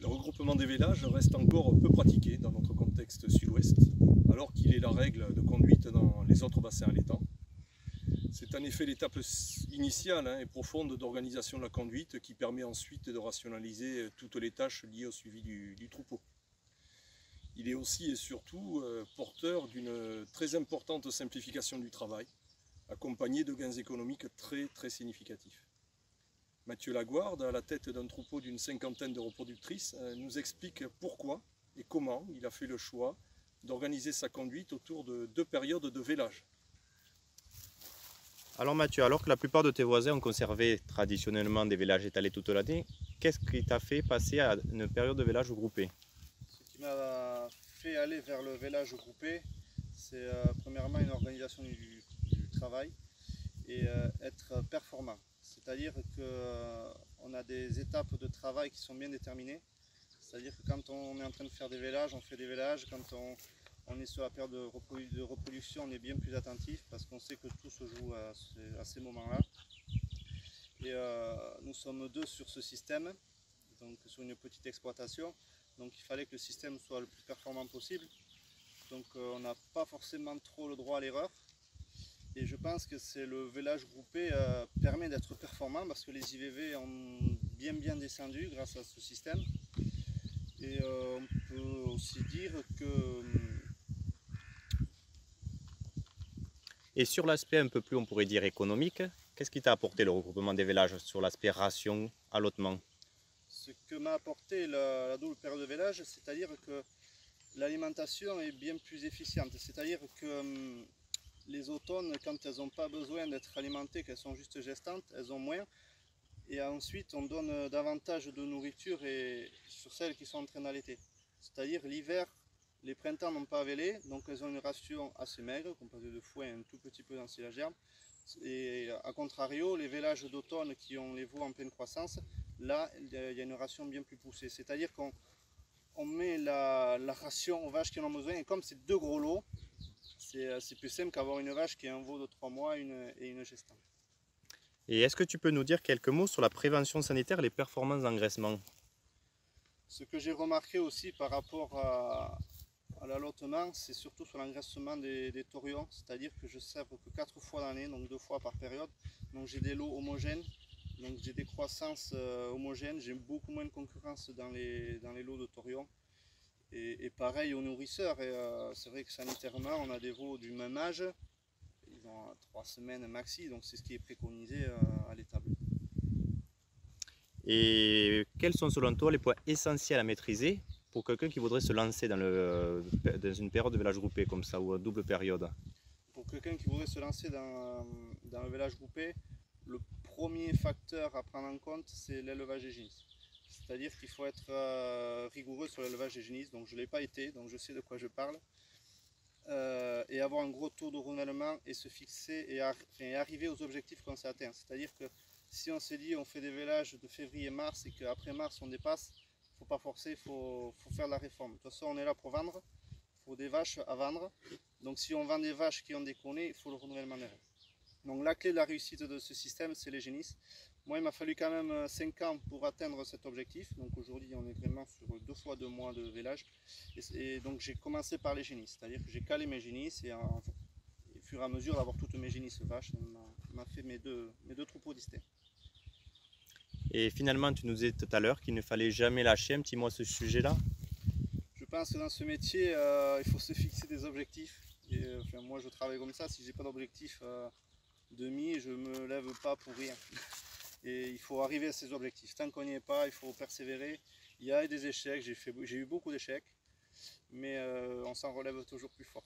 Le regroupement des vélages reste encore peu pratiqué dans notre contexte sud-ouest, alors qu'il est la règle de conduite dans les autres bassins allaitants. C'est en effet l'étape initiale et profonde d'organisation de la conduite qui permet ensuite de rationaliser toutes les tâches liées au suivi du troupeau. Il est aussi et surtout porteur d'une très importante simplification du travail, accompagné de gains économiques très significatifs. Mathieu Laguarde, à la tête d'un troupeau d'une cinquantaine de reproductrices, nous explique pourquoi et comment il a fait le choix d'organiser sa conduite autour de 2 périodes de vélage. Alors Mathieu, alors que la plupart de tes voisins ont conservé traditionnellement des vélages étalés toute l'année, qu'est-ce qui t'a fait passer à une période de vélage groupé? Ce qui m'a fait aller vers le vélage groupé, c'est premièrement une organisation du travail et être performant. C'est-à-dire qu'on a des étapes de travail qui sont bien déterminées. C'est-à-dire que quand on est en train de faire des vélages, on fait des vélages. Quand on est sur la période de reproduction, on est bien plus attentif parce qu'on sait que tout se joue à ces moments-là. Et nous sommes 2 sur ce système, donc sur une petite exploitation. Donc il fallait que le système soit le plus performant possible. Donc on n'a pas forcément trop le droit à l'erreur. Et je pense que c'est le vélage groupé permet d'être performant parce que les IVV ont bien descendu grâce à ce système. Et on peut aussi dire que... Et sur l'aspect un peu plus, on pourrait dire économique, qu'est-ce qui t'a apporté le regroupement des vélages sur l'aspect ration, allottement? Ce que m'a apporté la double période de vélage, c'est-à-dire que l'alimentation est bien plus efficiente. C'est-à-dire que les automnes, quand elles n'ont pas besoin d'être alimentées, qu'elles sont juste gestantes, elles ont moins. Et ensuite, on donne davantage de nourriture sur celles qui sont en train d'allaiter. C'est-à-dire l'hiver, les printemps n'ont pas vélé, donc elles ont une ration assez maigre, composée de foin et un tout petit peu d'ensilage d'herbe. Et à contrario, les vélages d'automne qui ont les veaux en pleine croissance, là, il y a une ration bien plus poussée. C'est-à-dire qu'on met la ration aux vaches qui en ont besoin, et comme c'est 2 gros lots, c'est plus simple qu'avoir une vache qui a un veau de 3 mois et une gestante. Et est-ce que tu peux nous dire quelques mots sur la prévention sanitaire et les performances d'engraissement? Ce que j'ai remarqué aussi par rapport à l'allottement, c'est surtout sur l'engraissement des taurions, c'est-à-dire que je sèvre que 4 fois l'année, donc 2 fois par période. Donc j'ai des lots homogènes, donc j'ai des croissances homogènes, j'ai beaucoup moins de concurrence dans les lots de taurions. Et pareil aux nourrisseurs, c'est vrai que sanitairement on a des veaux du même âge, ils ont 3 semaines maxi, donc c'est ce qui est préconisé à l'étable. Et quels sont selon toi les points essentiels à maîtriser pour quelqu'un qui voudrait se lancer dans une période de vélage groupé comme ça, ou à double période? Pour quelqu'un qui voudrait se lancer dans le vélage groupé, le premier facteur à prendre en compte, c'est l'élevage des génisses. C'est-à-dire qu'il faut être rigoureux sur l'élevage des génisses, donc je ne l'ai pas été, donc je sais de quoi je parle. Et avoir un gros taux de renouvellement et se fixer et arriver aux objectifs qu'on s'est atteints. C'est-à-dire que si on s'est dit on fait des vélages de février-mars et qu'après mars on dépasse, il ne faut pas forcer, il faut faire la réforme. De toute façon on est là pour vendre, il faut des vaches à vendre. Donc si on vend des vaches qui ont déconné, il faut le renouvellement des règles. Donc la clé de la réussite de ce système, c'est les génisses. Moi il m'a fallu quand même 5 ans pour atteindre cet objectif. Donc aujourd'hui on est vraiment sur 2 fois 2 mois de vélage. Et donc j'ai commencé par les génisses, c'est-à-dire que j'ai calé mes génisses et au fur et à mesure d'avoir toutes mes génisses vaches, m'a fait mes deux troupeaux distincts. Et finalement, tu nous disais tout à l'heure qu'il ne fallait jamais lâcher un petit mot à ce sujet-là. Je pense que dans ce métier, il faut se fixer des objectifs. Et, enfin, moi je travaille comme ça, si j'ai pas d'objectif demi, je me lève pas pour rien. Et il faut arriver à ces objectifs. Tant qu'on n'y est pas, il faut persévérer. Il y a des échecs, j'ai eu beaucoup d'échecs, mais on s'en relève toujours plus fort.